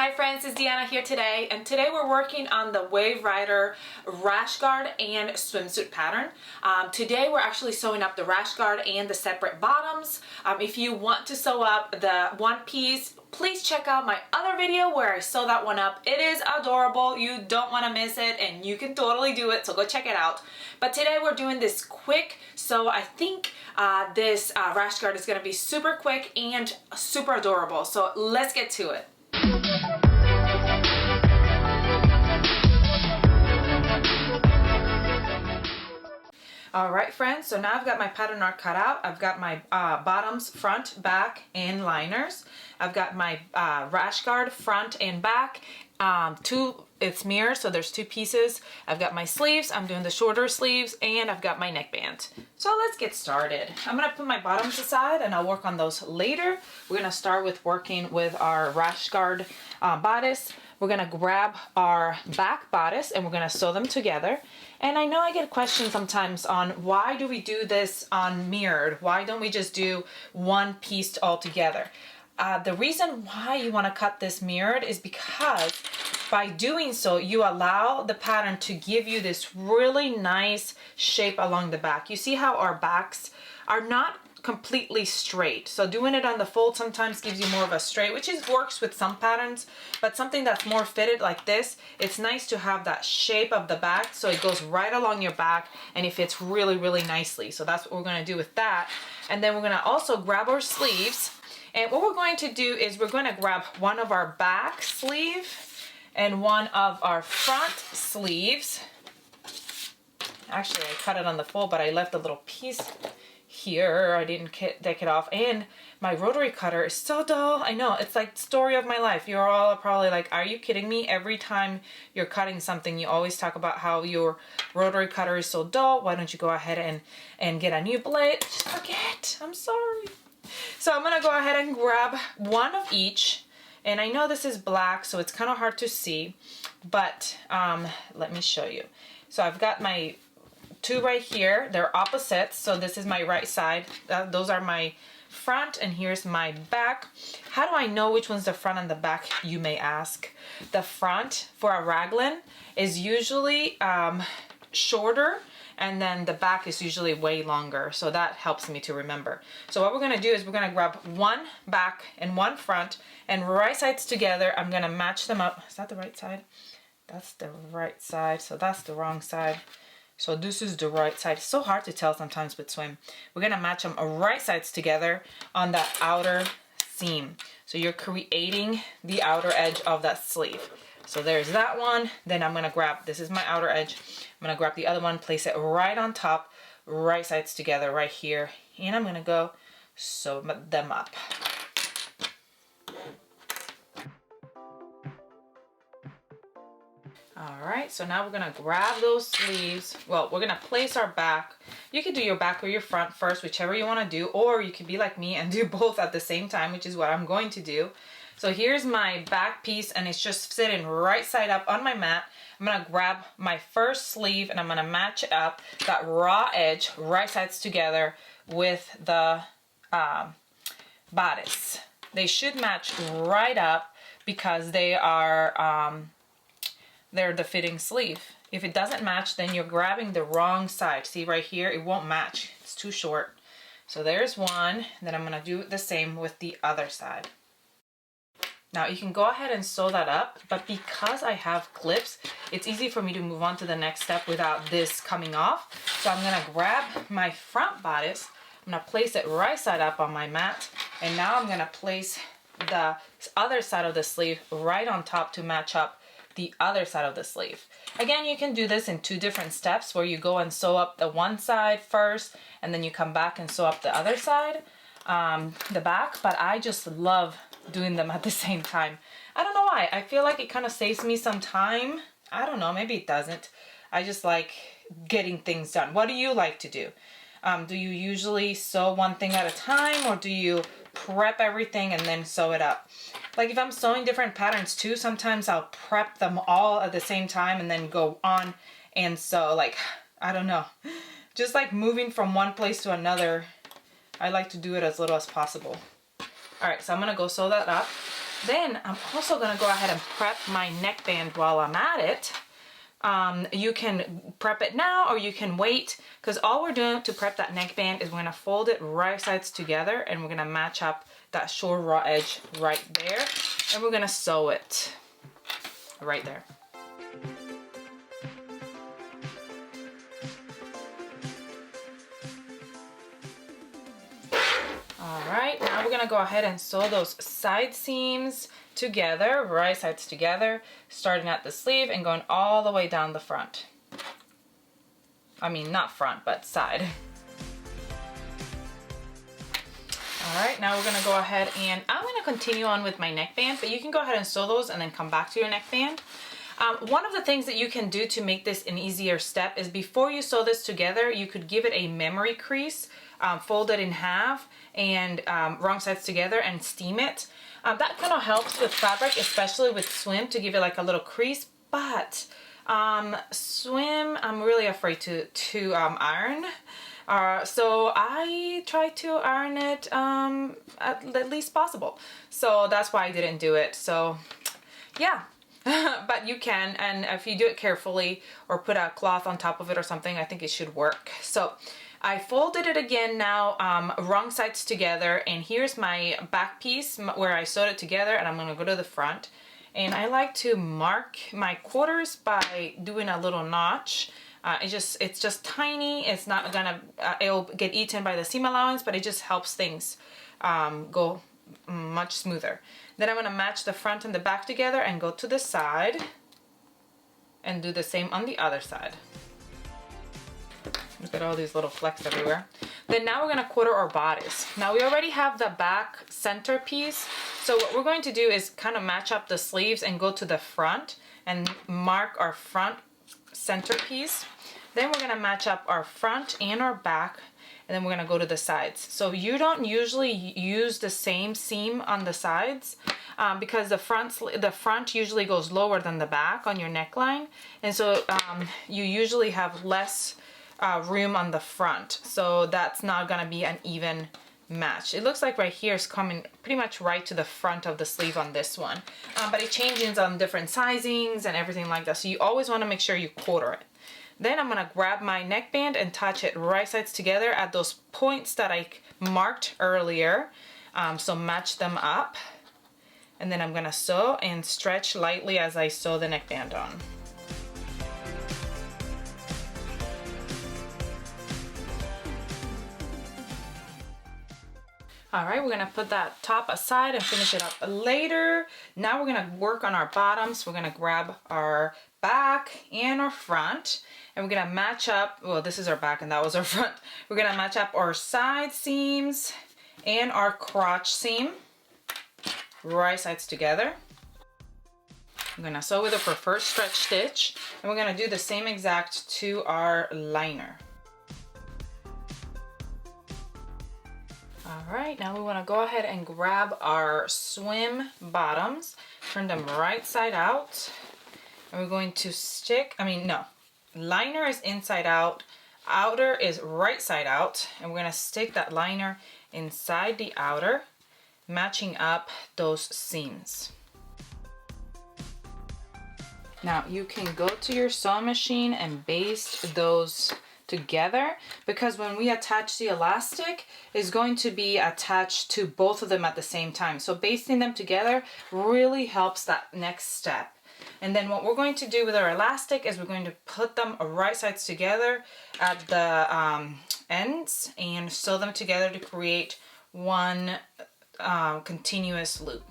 Hi friends, it's Deanna here today, and today we're working on the Wave Rider rash guard and swimsuit pattern. Today we're actually sewing up the rash guard and the separate bottoms. If you want to sew up the one piece, please check out my other video where I sew that one up. It is adorable. You don't want to miss it, and you can totally do it, so go check it out. But today we're doing this quick, so I think this rash guard is going to be super quick and super adorable. So let's get to it. Alright friends, so now I've got my pattern art cut out. I've got my bottoms, front, back, and liners. I've got my rash guard, front and back. It's mirrored, so there's two pieces. I've got my sleeves, I'm doing the shorter sleeves, and I've got my neckband. So let's get started. I'm gonna put my bottoms aside and I'll work on those later. We're gonna start with working with our rash guard bodice. We're gonna grab our back bodice and we're gonna sew them together. And I know I get questions sometimes on why do we do this on mirrored? Why don't we just do one piece all together? The reason why you want to cut this mirrored is because by doing so, you allow the pattern to give you this really nice shape along the back. You see how our backs are not completely straight. So doing it on the fold sometimes gives you more of a straight, which works with some patterns, but something that's more fitted like this, it's nice to have that shape of the back so it goes right along your back and it fits really, really nicely. So that's what we're going to do with that. And then we're going to also grab our sleeves. And what we're going to do is we're going to grab one of our back sleeve and one of our front sleeves. Actually, I cut it on the fold, but I left a little piece here. I didn't take it off. And my rotary cutter is so dull. I know, it's like the story of my life. You're all probably like, are you kidding me? Every time you're cutting something, you always talk about how your rotary cutter is so dull. Why don't you go ahead and get a new blade? Just forget. I'm sorry. So I'm gonna go ahead and grab one of each, and I know this is black, so it's kind of hard to see, but let me show you. So I've got my two right here. They're opposites, so this is my right side. Those are my front, and here's my back. How do I know which one's the front and the back, you may ask? The front for a raglan is usually shorter, and then the back is usually way longer, so that helps me to remember. So what we're gonna do is we're gonna grab one back and one front, and right sides together. I'm gonna match them up. Is that the right side? That's the right side, so that's the wrong side. So this is the right side. It's so hard to tell sometimes with swim. We're gonna match them right sides together on that outer seam. So you're creating the outer edge of that sleeve. So there's that one. Then I'm gonna grab, this is my outer edge. I'm gonna grab the other one, place it right on top, right sides together right here. And I'm gonna go sew them up. All right, so now we're gonna grab those sleeves. Well, we're gonna place our back. You can do your back or your front first, whichever you wanna do, or you could be like me and do both at the same time, which is what I'm going to do. So here's my back piece, and it's just sitting right side up on my mat. I'm gonna grab my first sleeve and I'm gonna match it up, that raw edge, right sides together with the bodice. They should match right up because they are, they're the fitting sleeve. If it doesn't match, then you're grabbing the wrong side. See right here, it won't match, it's too short. So there's one, then I'm gonna do the same with the other side. Now you can go ahead and sew that up, but because I have clips, it's easy for me to move on to the next step without this coming off. So I'm gonna grab my front bodice, I'm gonna place it right side up on my mat, and now I'm gonna place the other side of the sleeve right on top to match up the other side of the sleeve. Again, you can do this in two different steps where you go and sew up the one side first, and then you come back and sew up the other side, the back, but I just love doing them at the same time. I don't know why. I feel like it kind of saves me some time. I don't know, maybe it doesn't. I just like getting things done. What do you like to do? Do you usually sew one thing at a time, or do you prep everything and then sew it up? Like if I'm sewing different patterns too, sometimes I'll prep them all at the same time and then go on and sew. Like, I don't know. Just like moving from one place to another, I like to do it as little as possible. All right, so I'm gonna go sew that up. Then I'm also gonna go ahead and prep my neckband while I'm at it. You can prep it now or you can wait, because all we're doing to prep that neckband is we're gonna fold it right sides together and we're gonna match up that short raw edge right there, and we're gonna sew it right there. Alright, now we're gonna go ahead and sew those side seams together, right sides together, starting at the sleeve and going all the way down the front. I mean, not front, but side. Alright, now we're gonna go ahead and I'm gonna continue on with my neckband, but you can go ahead and sew those and then come back to your neckband. One of the things that you can do to make this an easier step is before you sew this together, you could give it a memory crease, fold it in half and wrong sides together and steam it. That kind of helps with fabric, especially with swim, to give it like a little crease, but swim I'm really afraid to iron. So I try to iron it at least possible. So that's why I didn't do it. So yeah. But you can, and if you do it carefully or put a cloth on top of it or something, I think it should work. So I folded it again now, wrong sides together, and here's my back piece where I sewed it together, and I'm gonna go to the front. And I like to mark my quarters by doing a little notch. It's just tiny. It's not gonna, it'll get eaten by the seam allowance, but it just helps things go much smoother. Then I'm gonna match the front and the back together and go to the side and do the same on the other side. Look at all these little flecks everywhere. Then now we're gonna quarter our bodice. Now we already have the back center piece. So what we're going to do is kind of match up the sleeves and go to the front and mark our front center piece. Then we're gonna match up our front and our back, and then we're gonna go to the sides. So you don't usually use the same seam on the sides because the front usually goes lower than the back on your neckline, and so you usually have less room on the front, so that's not gonna be an even match. It looks like right here is coming pretty much right to the front of the sleeve on this one, but it changes on different sizings and everything like that, so you always want to make sure you quarter it. Then I'm gonna grab my neckband and touch it right sides together at those points that I marked earlier, so match them up, and then I'm gonna sew and stretch lightly as I sew the neckband on. All right, we're gonna put that top aside and finish it up later. Now we're gonna work on our bottoms. We're gonna grab our back and our front, and we're gonna match up, well, this is our back and that was our front. We're gonna match up our side seams and our crotch seam, right sides together. I'm gonna sew with a preferred stretch stitch, and we're gonna do the same exact to our liner. All right, now we want to go ahead and grab our swim bottoms, turn them right side out, and we're going to stick, liner is inside out, outer is right side out, and we're going to stick that liner inside the outer, matching up those seams. Now you can go to your sewing machine and baste those together, because when we attach the elastic, it's going to be attached to both of them at the same time. So basting them together really helps that next step. And then what we're going to do with our elastic is we're going to put them right sides together at the ends and sew them together to create one continuous loop.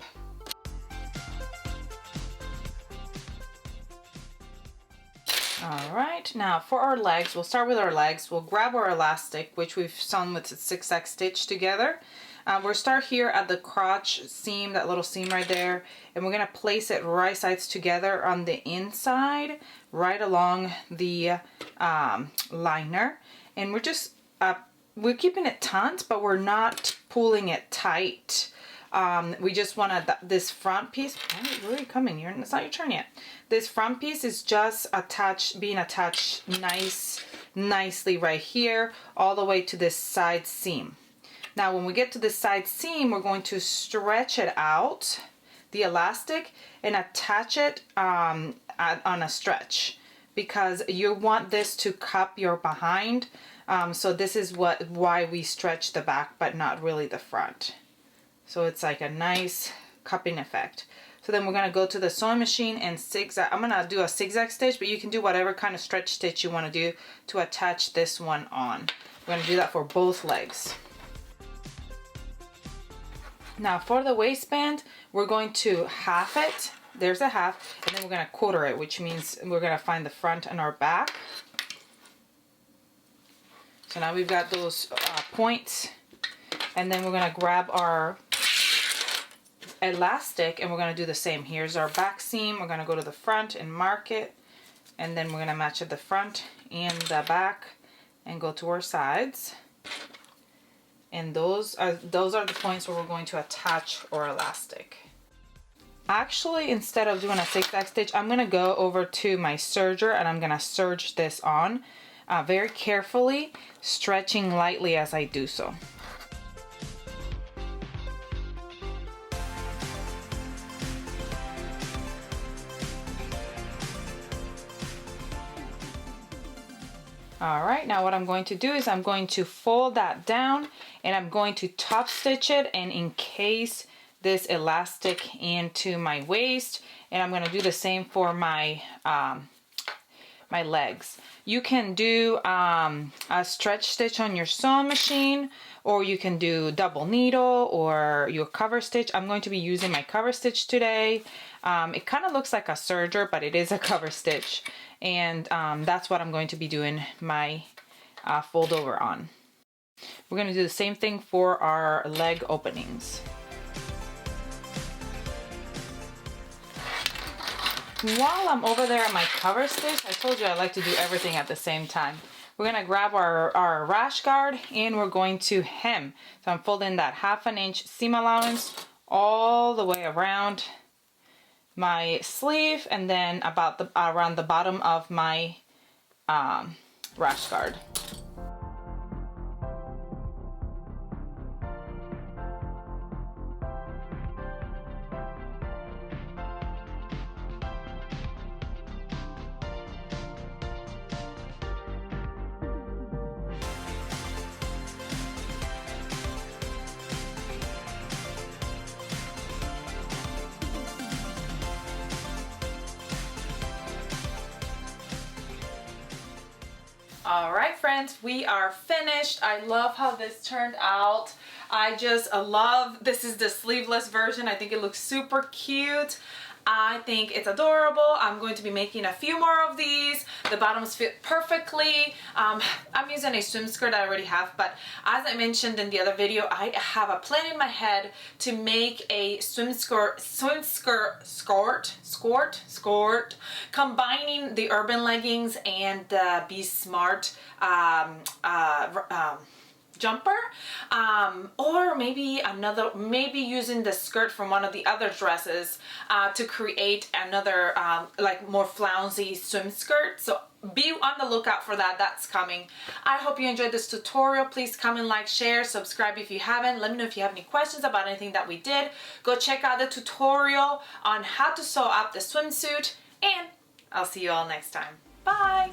All right, now for our legs, we'll start with our legs. We'll grab our elastic, which we've sewn with a 6x stitch together. We'll start here at the crotch seam, that little seam right there, and we're gonna place it right sides together on the inside, right along the liner. And we're just, we're keeping it taut, but we're not pulling it tight. We just want this front piece, where are you coming? It's not your turn yet. This front piece is just being attached nicely right here, all the way to this side seam. Now when we get to the side seam, we're going to stretch it out the elastic and attach it on a stretch, because you want this to cup your behind. So this is why we stretch the back but not really the front. So it's like a nice cupping effect. So then we're gonna go to the sewing machine and zigzag. I'm gonna do a zigzag stitch, but you can do whatever kind of stretch stitch you wanna do to attach this one on. We're gonna do that for both legs. Now for the waistband, we're going to half it. There's a half, and then we're gonna quarter it, which means we're gonna find the front and our back. So now we've got those points, and then we're gonna grab our elastic and we're gonna do the same. Here's our back seam. We're gonna go to the front and mark it, and then we're gonna match at the front and the back and go to our sides. And those are the points where we're going to attach our elastic. Actually, instead of doing a zigzag stitch, I'm gonna go over to my serger and I'm gonna serge this on very carefully, stretching lightly as I do so. All right, now what I'm going to do is I'm going to fold that down and I'm going to top stitch it and encase this elastic into my waist, and I'm going to do the same for my my legs. You can do a stretch stitch on your sewing machine, or you can do double needle or your cover stitch. I'm going to be using my cover stitch today. It kind of looks like a serger, but it is a cover stitch, and that's what I'm going to be doing my fold over on. We're going to do the same thing for our leg openings. While I'm over there at my cover stitch, I told you I like to do everything at the same time. We're gonna grab our rash guard and we're going to hem. So I'm folding that 1/2 inch seam allowance all the way around my sleeve and then about around the bottom of my rash guard. All right, friends, we are finished. I love how this turned out. I just love, this is the sleeveless version. I think it looks super cute. I think it's adorable. I'm going to be making a few more of these. The bottoms fit perfectly. I'm using a swim skirt I already have, but as I mentioned in the other video, I have a plan in my head to make a swim skirt, combining the urban leggings and the Be Smart jumper, or maybe using the skirt from one of the other dresses to create another like more flouncy swim skirt. So be on the lookout for that. That's coming. I hope you enjoyed this tutorial. Please comment, like, share, subscribe if you haven't. Let me know if you have any questions about anything that we did. Go check out the tutorial on how to sew up the swimsuit, and I'll see you all next time. Bye!